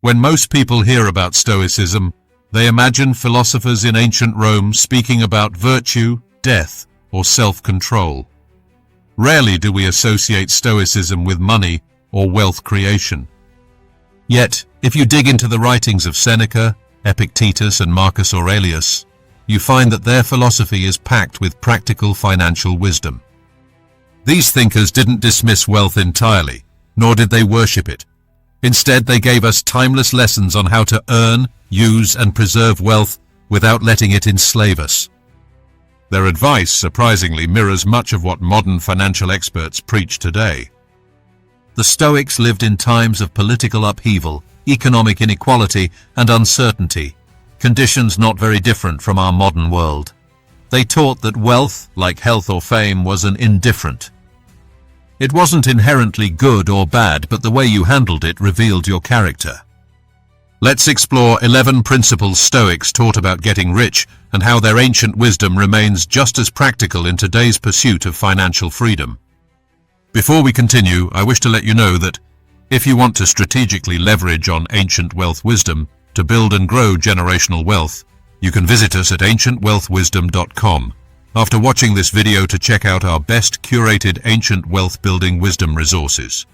When most people hear about Stoicism, they imagine philosophers in ancient Rome speaking about virtue, death, or self-control. Rarely do we associate Stoicism with money or wealth creation. Yet, if you dig into the writings of Seneca, Epictetus, and Marcus Aurelius, you find that their philosophy is packed with practical financial wisdom. These thinkers didn't dismiss wealth entirely, nor did they worship it. Instead, they gave us timeless lessons on how to earn, use, and preserve wealth without letting it enslave us. Their advice, surprisingly, mirrors much of what modern financial experts preach today. The Stoics lived in times of political upheaval, economic inequality, and uncertainty, conditions not very different from our modern world. They taught that wealth, like health or fame, was an indifferent. It wasn't inherently good or bad, but the way you handled it revealed your character. Let's explore 11 principles Stoics taught about getting rich and how their ancient wisdom remains just as practical in today's pursuit of financial freedom. Before we continue, I wish to let you know that if you want to strategically leverage on ancient wealth wisdom to build and grow generational wealth, you can visit us at ancientwealthwisdom.com. After watching this video to check out our best curated ancient wealth building wisdom resources.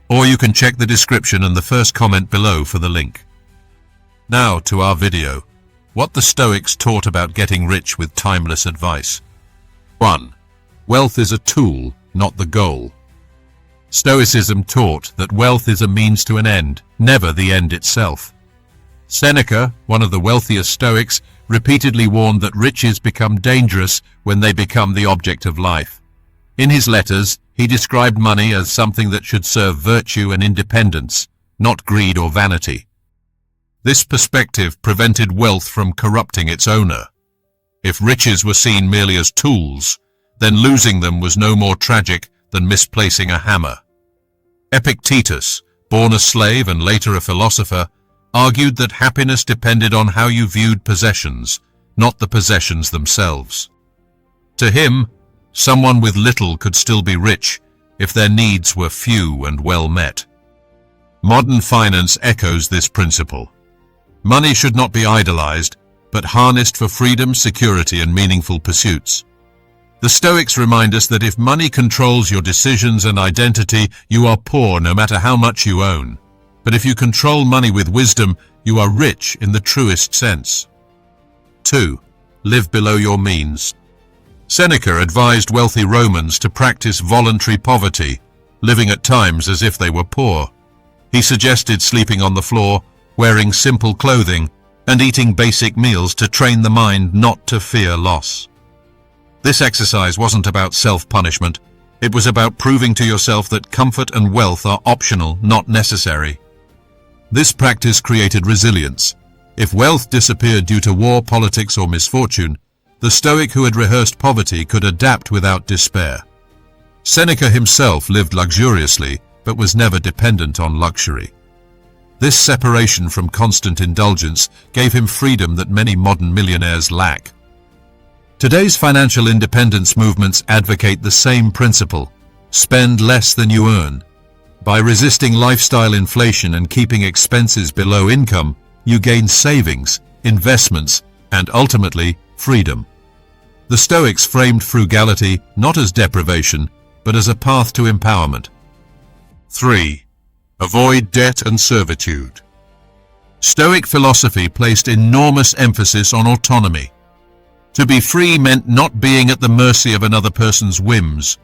Or you can check the description and the first comment below for the link. Now to our video. What the Stoics taught about getting rich with timeless advice. 1. Wealth is a tool, not the goal. Stoicism taught that wealth is a means to an end, never the end itself. Seneca, one of the wealthiest Stoics, repeatedly warned that riches become dangerous when they become the object of life. In his letters, he described money as something that should serve virtue and independence, not greed or vanity. This perspective prevented wealth from corrupting its owner. If riches were seen merely as tools, then losing them was no more tragic than misplacing a hammer. Epictetus, born a slave and later a philosopher, argued that happiness depended on how you viewed possessions, not the possessions themselves. To him, someone with little could still be rich if their needs were few and well met. Modern finance echoes this principle. Money should not be idolized, but harnessed for freedom, security, and meaningful pursuits. The Stoics remind us that if money controls your decisions and identity, you are poor no matter how much you own. But if you control money with wisdom, you are rich in the truest sense. 2. Live below your means. Seneca advised wealthy Romans to practice voluntary poverty, living at times as if they were poor. He suggested sleeping on the floor, wearing simple clothing, and eating basic meals to train the mind not to fear loss. This exercise wasn't about self-punishment. It was about proving to yourself that comfort and wealth are optional, not necessary. This practice created resilience. If wealth disappeared due to war, politics, or misfortune, the Stoic who had rehearsed poverty could adapt without despair. Seneca himself lived luxuriously, but was never dependent on luxury. This separation from constant indulgence gave him freedom that many modern millionaires lack. Today's financial independence movements advocate the same principle: spend less than you earn. By resisting lifestyle inflation and keeping expenses below income, you gain savings, investments, and ultimately, freedom. The Stoics framed frugality not as deprivation, but as a path to empowerment. 3. Avoid debt and servitude. Stoic philosophy placed enormous emphasis on autonomy. To be free meant not being at the mercy of another person's whims.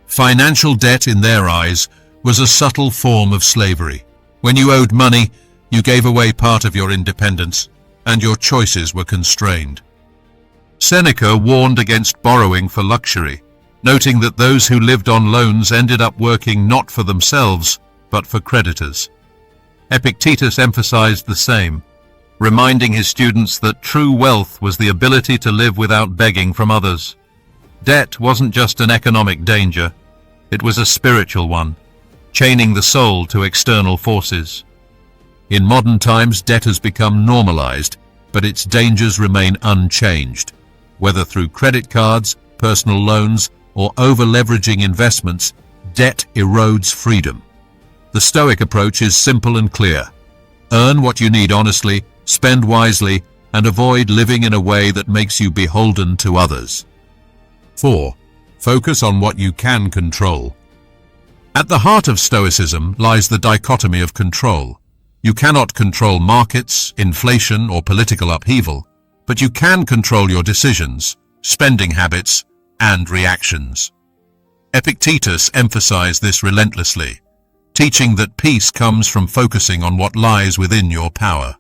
Financial debt, in their eyes, was a subtle form of slavery. When you owed money, you gave away part of your independence, and your choices were constrained. Seneca warned against borrowing for luxury, noting that those who lived on loans ended up working not for themselves, but for creditors. Epictetus emphasized the same, reminding his students that true wealth was the ability to live without begging from others. Debt wasn't just an economic danger, it was a spiritual one, chaining the soul to external forces. In modern times, debt has become normalized, but its dangers remain unchanged. Whether through credit cards, personal loans, or over-leveraging investments, debt erodes freedom. The Stoic approach is simple and clear. Earn what you need honestly, spend wisely, and avoid living in a way that makes you beholden to others. 4. Focus on what you can control. At the heart of Stoicism lies the dichotomy of control. You cannot control markets, inflation, or political upheaval, but you can control your decisions, spending habits, and reactions. Epictetus emphasized this relentlessly, teaching that peace comes from focusing on what lies within your power.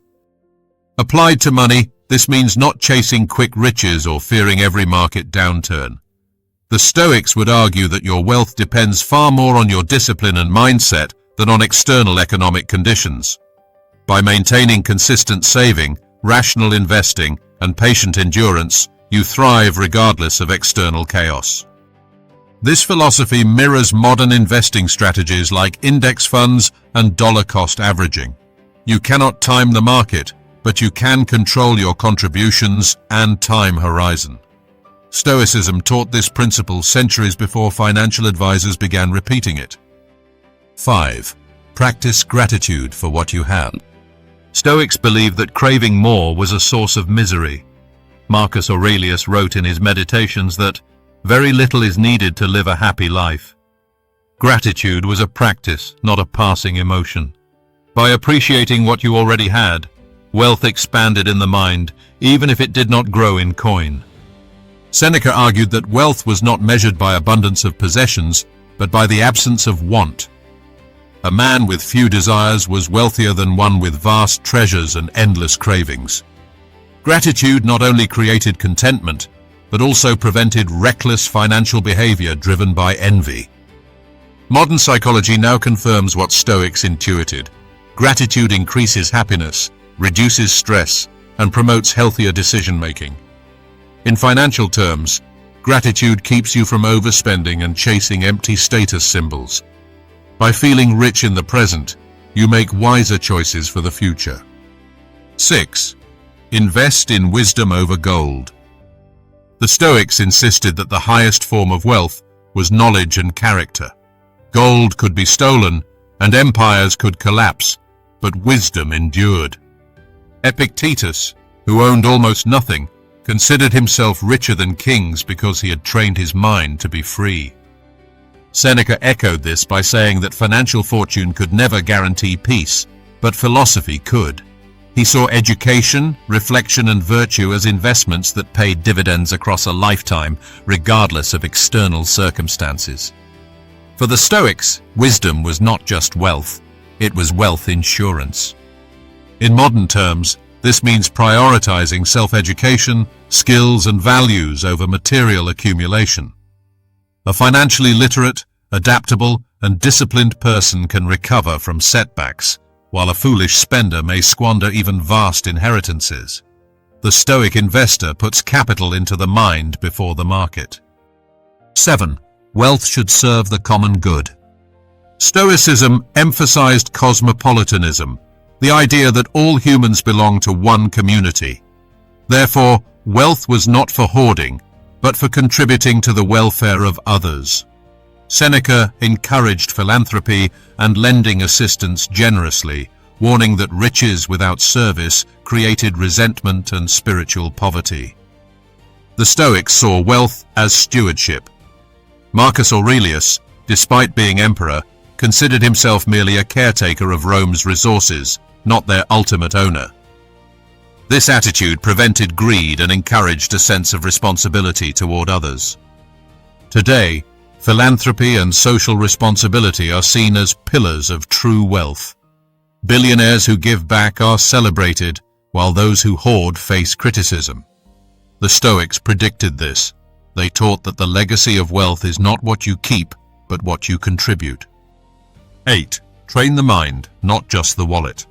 Applied to money, this means not chasing quick riches or fearing every market downturn. The Stoics would argue that your wealth depends far more on your discipline and mindset than on external economic conditions. By maintaining consistent saving, rational investing, and patient endurance, you thrive regardless of external chaos. This philosophy mirrors modern investing strategies like index funds and dollar-cost averaging. You cannot time the market, but you can control your contributions and time horizon. Stoicism taught this principle centuries before financial advisors began repeating it. 5. Practice gratitude for what you have. Stoics believed that craving more was a source of misery. Marcus Aurelius wrote in his Meditations that very little is needed to live a happy life. Gratitude was a practice, not a passing emotion. By appreciating what you already had, wealth expanded in the mind, even if it did not grow in coin. Seneca argued that wealth was not measured by abundance of possessions, but by the absence of want. A man with few desires was wealthier than one with vast treasures and endless cravings. Gratitude not only created contentment, but also prevented reckless financial behavior driven by envy. Modern psychology now confirms what Stoics intuited. Gratitude increases happiness, reduces stress, and promotes healthier decision-making. In financial terms, gratitude keeps you from overspending and chasing empty status symbols. By feeling rich in the present, you make wiser choices for the future. 6. Invest in wisdom over gold. The Stoics insisted that the highest form of wealth was knowledge and character. Gold could be stolen, and empires could collapse, but wisdom endured. Epictetus, who owned almost nothing, considered himself richer than kings because he had trained his mind to be free. Seneca echoed this by saying that financial fortune could never guarantee peace, but philosophy could. He saw education, reflection, and virtue as investments that paid dividends across a lifetime, regardless of external circumstances. For the Stoics, wisdom was not just wealth, it was wealth insurance. In modern terms, this means prioritizing self-education, skills, and values over material accumulation. A financially literate, adaptable, and disciplined person can recover from setbacks, while a foolish spender may squander even vast inheritances. The Stoic investor puts capital into the mind before the market. 7. Wealth should serve the common good. Stoicism emphasized cosmopolitanism, the idea that all humans belong to one community. Therefore, wealth was not for hoarding, but for contributing to the welfare of others. Seneca encouraged philanthropy and lending assistance generously, warning that riches without service created resentment and spiritual poverty. The Stoics saw wealth as stewardship. Marcus Aurelius, despite being emperor, considered himself merely a caretaker of Rome's resources, not their ultimate owner. This attitude prevented greed and encouraged a sense of responsibility toward others. Today, philanthropy and social responsibility are seen as pillars of true wealth. Billionaires who give back are celebrated, while those who hoard face criticism. The Stoics predicted this. They taught that the legacy of wealth is not what you keep, but what you contribute. 8. Train the mind, not just the wallet.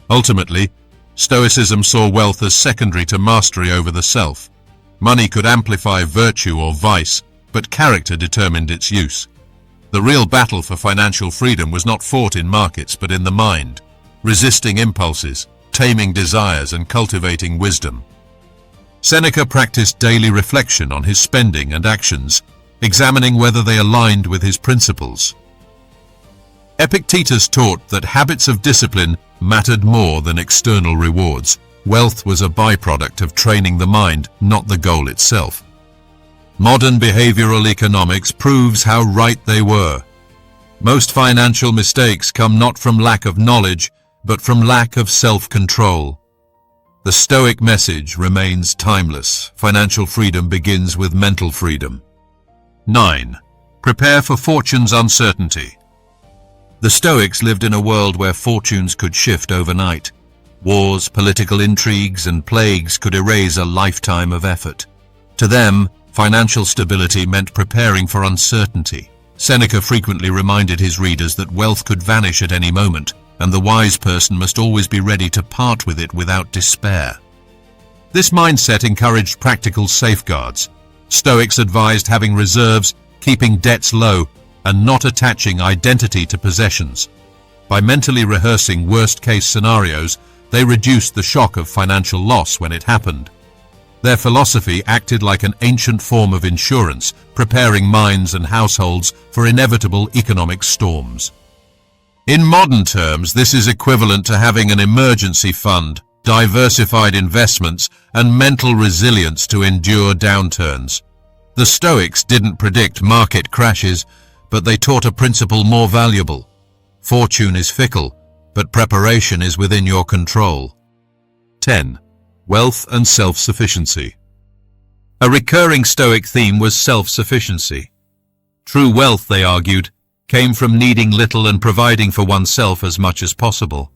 Ultimately, Stoicism saw wealth as secondary to mastery over the self. Money could amplify virtue or vice, but character determined its use. The real battle for financial freedom was not fought in markets but in the mind, resisting impulses, taming desires, and cultivating wisdom. Seneca practiced daily reflection on his spending and actions, examining whether they aligned with his principles. Epictetus taught that habits of discipline mattered more than external rewards. Wealth was a byproduct of training the mind, not the goal itself. Modern behavioral economics proves how right they were. Most financial mistakes come not from lack of knowledge, but from lack of self-control. The Stoic message remains timeless. Financial freedom begins with mental freedom. 9. Prepare for fortune's uncertainty. The Stoics lived in a world where fortunes could shift overnight. Wars, political intrigues, and plagues could erase a lifetime of effort. To them, financial stability meant preparing for uncertainty. Seneca frequently reminded his readers that wealth could vanish at any moment, and the wise person must always be ready to part with it without despair. This mindset encouraged practical safeguards. Stoics advised having reserves, keeping debts low, and not attaching identity to possessions. By mentally rehearsing worst-case scenarios, they reduced the shock of financial loss when it happened. Their philosophy acted like an ancient form of insurance, preparing minds and households for inevitable economic storms. In modern terms, this is equivalent to having an emergency fund, diversified investments, and mental resilience to endure downturns. The Stoics didn't predict market crashes, but they taught a principle more valuable. Fortune is fickle, but preparation is within your control. 10. Wealth and self-sufficiency. A recurring Stoic theme was self-sufficiency. True wealth, they argued, came from needing little and providing for oneself as much as possible.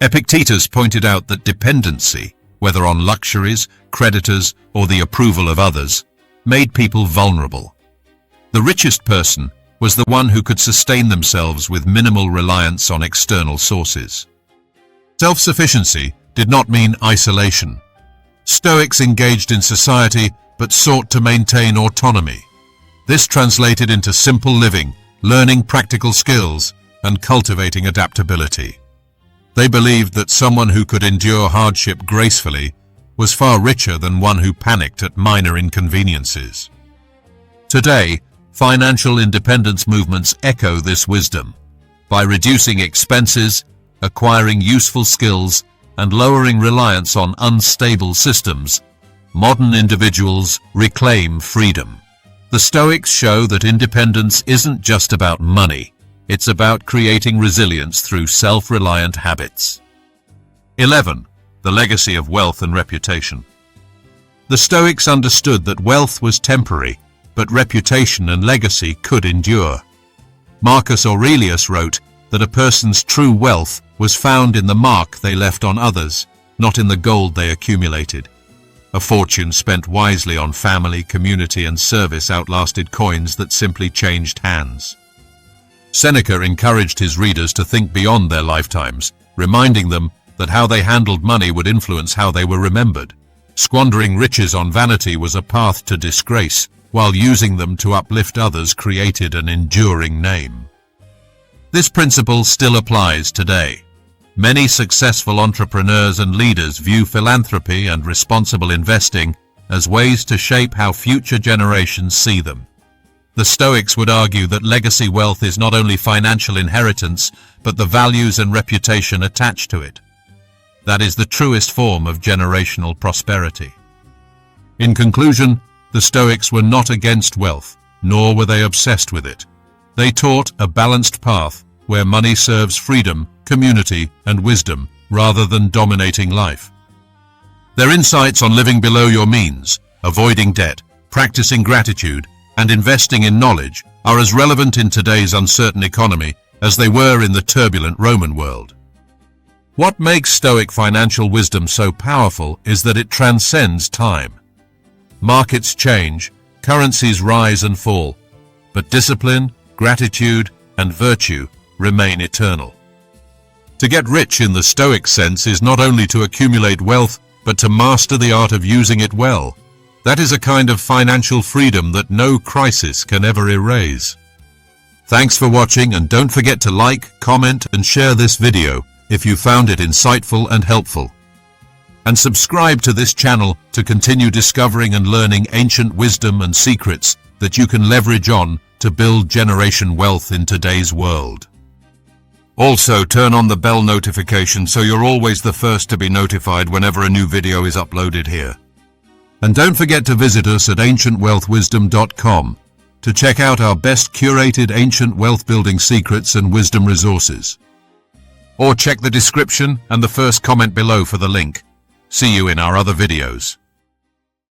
Epictetus pointed out that dependency, whether on luxuries, creditors, or the approval of others, made people vulnerable. The richest person was the one who could sustain themselves with minimal reliance on external sources. Self-sufficiency did not mean isolation. Stoics engaged in society but sought to maintain autonomy. This translated into simple living, learning practical skills, and cultivating adaptability. They believed that someone who could endure hardship gracefully was far richer than one who panicked at minor inconveniences. Today, financial independence movements echo this wisdom. By reducing expenses, acquiring useful skills, and lowering reliance on unstable systems, modern individuals reclaim freedom. The Stoics show that independence isn't just about money, it's about creating resilience through self-reliant habits. 11. The legacy of wealth and reputation. The Stoics understood that wealth was temporary, but reputation and legacy could endure. Marcus Aurelius wrote that a person's true wealth was found in the mark they left on others, not in the gold they accumulated. A fortune spent wisely on family, community, and service outlasted coins that simply changed hands. Seneca encouraged his readers to think beyond their lifetimes, reminding them that how they handled money would influence how they were remembered. Squandering riches on vanity was a path to disgrace, while using them to uplift others created an enduring name. This principle still applies today. Many successful entrepreneurs and leaders view philanthropy and responsible investing as ways to shape how future generations see them. The Stoics would argue that legacy wealth is not only financial inheritance, but the values and reputation attached to it. That is the truest form of generational prosperity. In conclusion, the Stoics were not against wealth, nor were they obsessed with it. They taught a balanced path where money serves freedom, community, and wisdom rather than dominating life. Their insights on living below your means, avoiding debt, practicing gratitude, and investing in knowledge are as relevant in today's uncertain economy as they were in the turbulent Roman world. What makes Stoic financial wisdom so powerful is that it transcends time. Markets change, currencies rise and fall, but discipline, gratitude, and virtue remain eternal. To get rich in the Stoic sense is not only to accumulate wealth, but to master the art of using it well. That is a kind of financial freedom that no crisis can ever erase. Thanks for watching, and don't forget to like, comment, and share this video if you found it insightful and helpful. And subscribe to this channel to continue discovering and learning ancient wisdom and secrets that you can leverage on to build generation wealth in today's world. Also, turn on the bell notification so you're always the first to be notified whenever a new video is uploaded here. And don't forget to visit us at ancientwealthwisdom.com to check out our best curated ancient wealth building secrets and wisdom resources. Or check the description and the first comment below for the link. See you in our other videos.